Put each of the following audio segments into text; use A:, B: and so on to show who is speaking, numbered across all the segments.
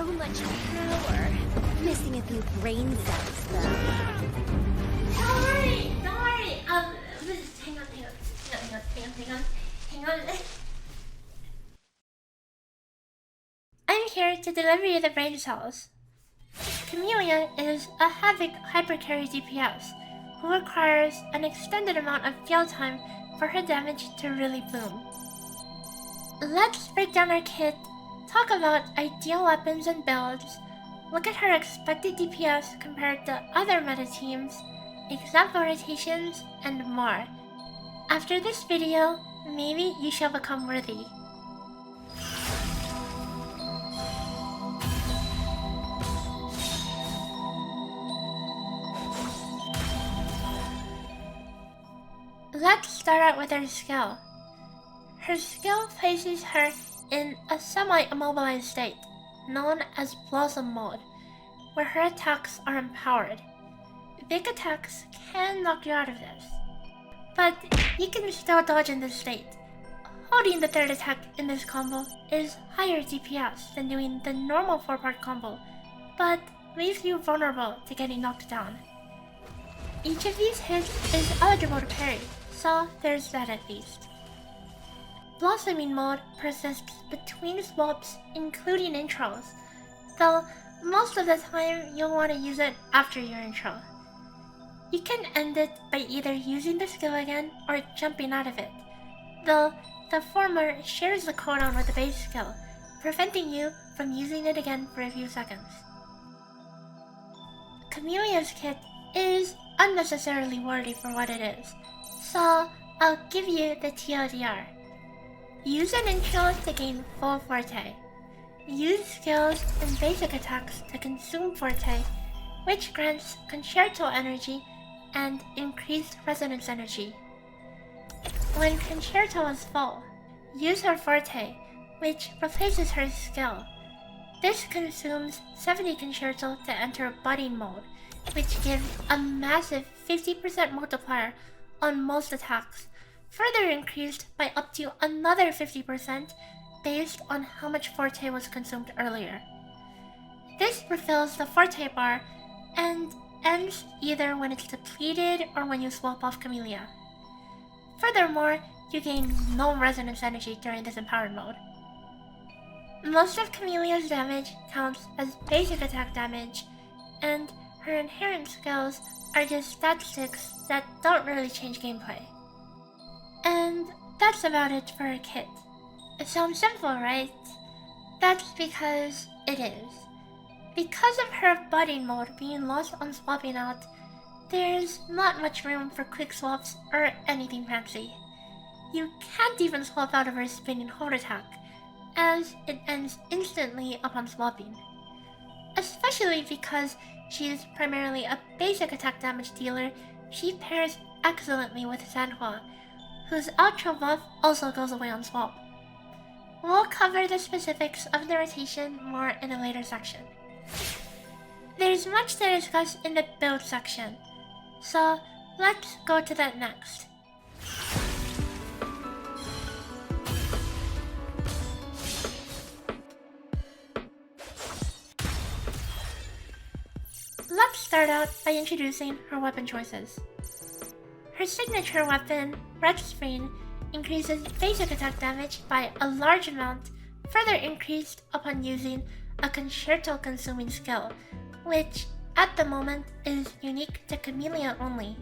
A: So much power. Missing a few brain cells, though.
B: Don't worry. Hang on. I'm here to deliver you the brain cells. Camellya is a Havoc Hypercarry DPS who requires an extended amount of field time for her damage to really boom. Let's break down our kit, talk about ideal weapons and builds, look at her expected DPS compared to other meta teams, example rotations, and more. After this video, maybe you shall become worthy. Let's start out with her skill. Her skill places her in a semi-immobilized state, known as Blossom mode, where her attacks are empowered. Big attacks can knock you out of this, but you can still dodge in this state. Holding the third attack in this combo is higher DPS than doing the normal 4-part combo, but leaves you vulnerable to getting knocked down. Each of these hits is eligible to parry, so there's that at least. Blossoming mode persists between swaps, including intros, though most of the time you'll want to use it after your intro. You can end it by either using the skill again or jumping out of it, though the former shares the cooldown with the base skill, preventing you from using it again for a few seconds. Camellya's kit is unnecessarily wordy for what it is, so I'll give you the TLDR. Use an intro to gain full forte. Use skills and basic attacks to consume forte, which grants concerto energy and increased resonance energy. When concerto is full, use her forte, which replaces her skill. This consumes 70 concerto to enter budding mode, which gives a massive 50% multiplier on most attacks, further increased by up to another 50% based on how much forte was consumed earlier. This refills the forte bar and ends either when it's depleted or when you swap off Camellya. Furthermore, you gain no resonance energy during this empowered mode. Most of Camellya's damage counts as basic attack damage, and her inherent skills are just statistics that don't really change gameplay. And that's about it for her kit. It sounds simple, right? That's because it is. Because of her budding mode being lost on swapping out, there's not much room for quick swaps or anything fancy. You can't even swap out of her spinning hold attack, as it ends instantly upon swapping. Especially because she is primarily a basic attack damage dealer, she pairs excellently with Sanhua, whose outro buff also goes away on swap. We'll cover the specifics of the rotation more in a later section. There's much to discuss in the build section, so let's go to that next. Let's start out by introducing her weapon choices. Her signature weapon, Red Screen, increases basic attack damage by a large amount, further increased upon using a concerto consuming skill, which at the moment is unique to Camellya only.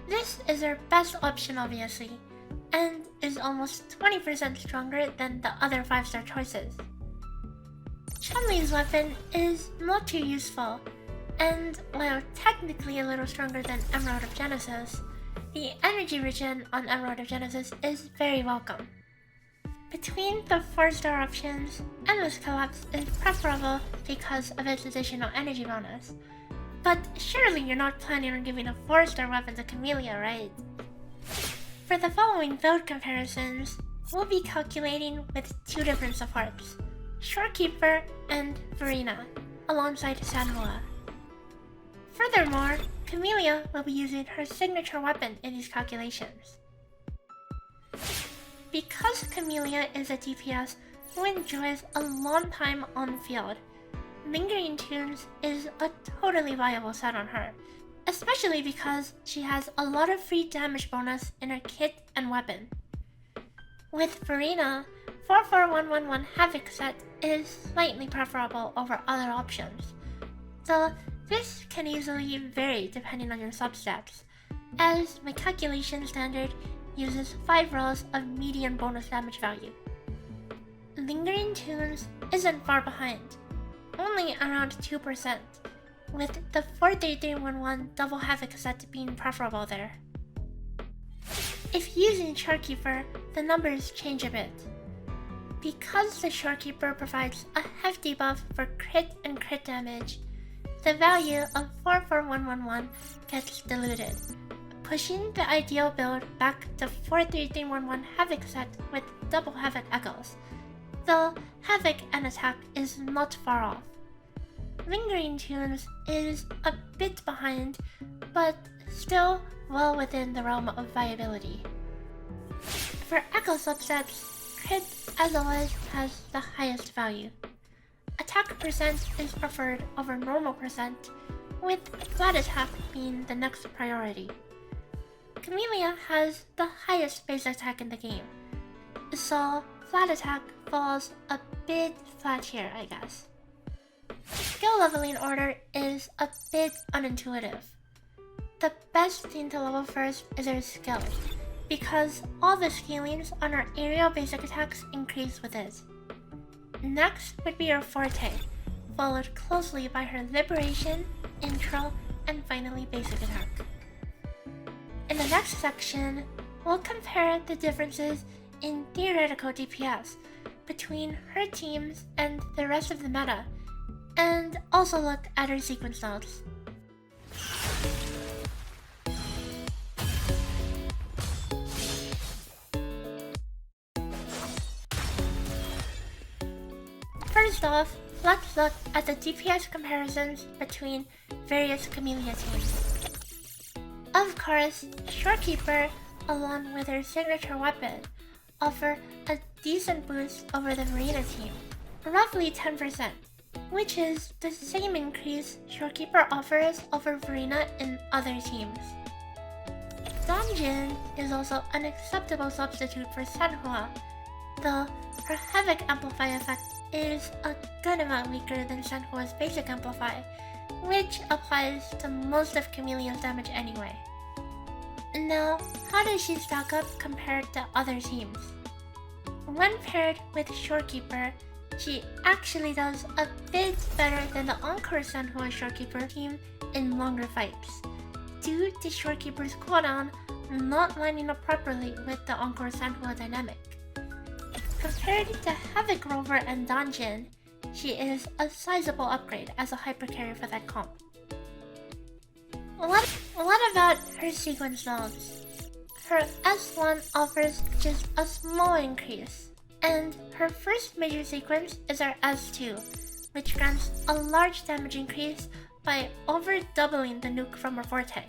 B: This is her best option obviously, and is almost 20% stronger than the other 5-star choices. Chun-Li's weapon is not too useful, and while technically a little stronger than Emerald of Genesis, the energy regen on Emerald of Genesis is very welcome. Between the 4-star options, Endless Collapse is preferable because of its additional energy bonus, but surely you're not planning on giving a 4-star weapon to Camellya, right? For the following build comparisons, we'll be calculating with 2 different supports, Shorekeeper and Verina, alongside Sanhua. Furthermore, Camellya will be using her signature weapon in these calculations. Because Camellya is a DPS who enjoys a long time on field, Lingering Tunes is a totally viable set on her, especially because she has a lot of free damage bonus in her kit and weapon. With Verina, 44111 Havoc set is slightly preferable over other options, though this can easily vary depending on your substats, as my calculation standard uses 5 rolls of median bonus damage value. Lingering Tunes isn't far behind, only around 2%, with the 43311 double Havoc set being preferable there. If using Shorekeeper, the numbers change a bit. Because the Shorekeeper provides a hefty buff for crit and crit damage, the value of 44111 gets diluted, pushing the ideal build back to 43311 Havoc set with double Havoc echoes, though Havoc and attack is not far off. Lingering Tunes is a bit behind, but still well within the realm of viability. For echo subsets, crit as always has the highest value. Attack percent is preferred over normal percent, with flat attack being the next priority. Camellya has the highest base attack in the game, so flat attack falls a bit flat here, I guess. Skill leveling order is a bit unintuitive. The best thing to level first is her skills, because all the scalings on her aerial basic attacks increase with it. Next would be her forte, followed closely by her liberation, intro, and finally basic attack. In the next section, we'll compare the differences in theoretical DPS between her teams and the rest of the meta, and also look at her sequence nodes. First off, let's look at the DPS comparisons between various Camellya teams. Of course, Shorekeeper, along with her signature weapon, offer a decent boost over the Verina team, roughly 10%, which is the same increase Shorekeeper offers over Verina in other teams. Jiyan is also an acceptable substitute for Senhua, though her Havoc Amplify effect is a good amount weaker than Senhua's basic Amplify, which applies to most of Camellya's damage anyway. Now, how does she stack up compared to other teams? When paired with Shorekeeper, she actually does a bit better than the Encore Senhua Shorekeeper team in longer fights, due to Shorekeeper's cooldown not lining up properly with the Encore Senhua dynamic. Compared to Havoc Rover and Jiyan, she is a sizable upgrade as a hypercarry for that comp. What about her sequence nodes? Her S1 offers just a small increase, and her first major sequence is her S2, which grants a large damage increase by over doubling the nuke from her forte.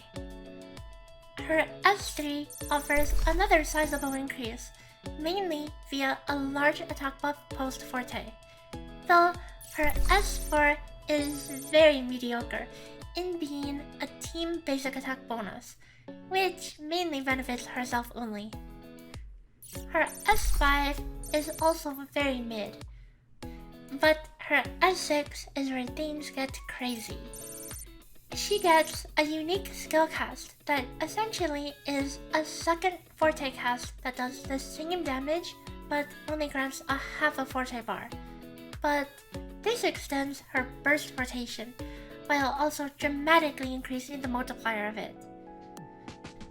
B: Her S3 offers another sizable increase, mainly via a large attack buff post-forte, though her S4 is very mediocre in being a team basic attack bonus, which mainly benefits herself only. Her S5 is also very mid, but her S6 is where things get crazy. She gets a unique skill cast that essentially is a second forte cast that does the same damage but only grants a half a forte bar. But this extends her burst rotation, while also dramatically increasing the multiplier of it.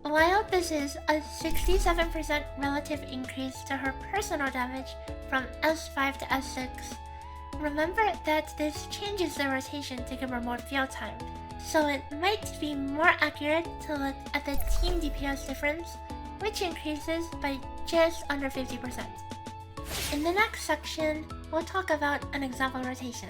B: While this is a 67% relative increase to her personal damage from S5 to S6, remember that this changes the rotation to give her more field time, so it might be more accurate to look at the team DPS difference, which increases by just under 50%. In the next section, we'll talk about an example rotation.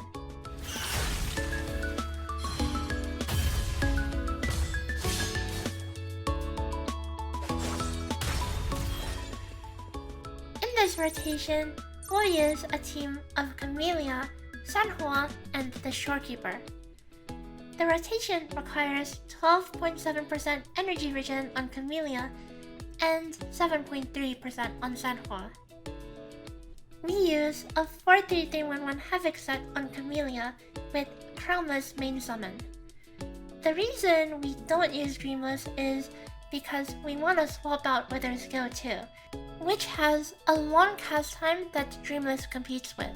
B: In this rotation, we'll use a team of Camellya, Sanhua, and the Shorekeeper. The rotation requires 12.7% energy regen on Camellya and 7.3% on Sanhua. We use a 4-3-3-1-1 Havoc set on Camellya with Crownless main summon. The reason we don't use Dreamless is because we want to swap out with our skill 2, which has a long cast time that Dreamless competes with.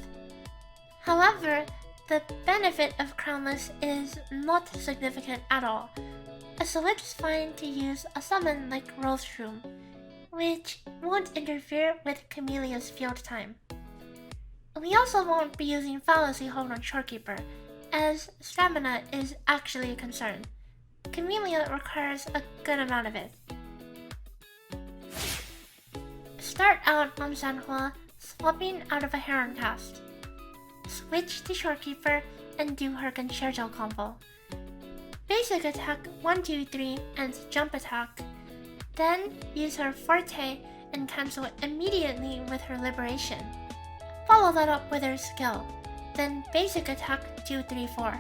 B: However, the benefit of Crownless is not significant at all, so it's fine to use a summon like Rollshroom, which won't interfere with Camellya's field time. We also won't be using Fallacy Hold on Shorekeeper, as stamina is actually a concern. Camellya requires a good amount of it. Start out on Sanhua, swapping out of a Heron cast. Switch to Shorekeeper and do her Concerto combo. Basic attack 1-2-3 and jump attack. Then use her Forte and cancel it immediately with her Liberation. Follow that up with her skill, then basic attack 2-3-4.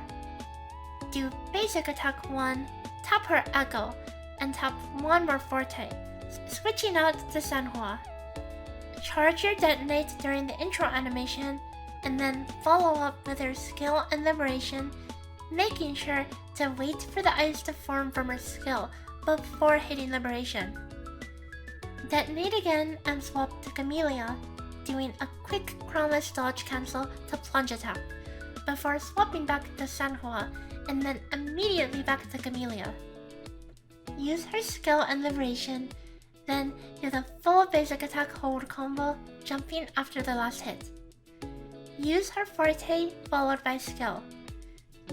B: Do basic attack 1, tap her Echo, and tap one more Forte, switching out to Sanhua. Charge your detonate during the intro animation, and then follow up with her skill and Liberation, making sure to wait for the ice to form from her skill before hitting Liberation. Detonate again and swap to Camellya, doing a quick Crownless dodge cancel to plunge attack, before swapping back to Sanhua and then immediately back to Camellya. Use her skill and Liberation, then do the full basic attack hold combo, jumping after the last hit. Use her Forte followed by skill.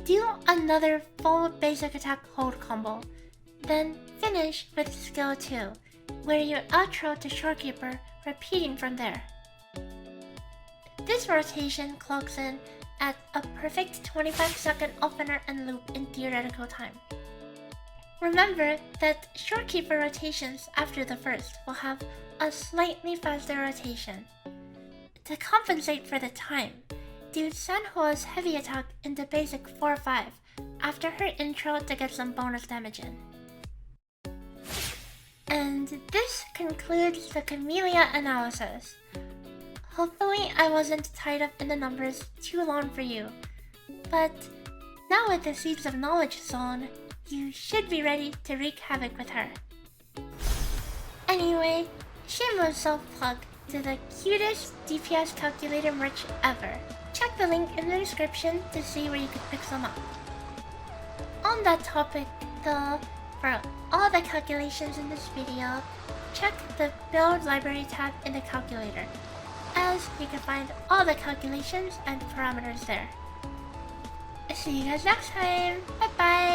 B: Do another full basic attack hold combo, then finish with skill 2, where you outro to Shorekeeper, repeating from there. This rotation clocks in at a perfect 25-second opener and loop in theoretical time. Remember that Shorekeeper rotations after the first will have a slightly faster rotation. To compensate for the time, do Sanhua's heavy attack into basic 4-5 after her intro to get some bonus damage in. And this concludes the Camellya analysis. Hopefully I wasn't tied up in the numbers too long for you, but now with the Seeds of Knowledge zone, you should be ready to wreak havoc with her. Anyway, shameless self-plug to the cutest DPS calculator merch ever. Check the link in the description to see where you could pick some up. On that topic though, for all the calculations in this video, check the Build Library tab in the calculator, as you can find all the calculations and parameters there. See you guys next time. Bye bye.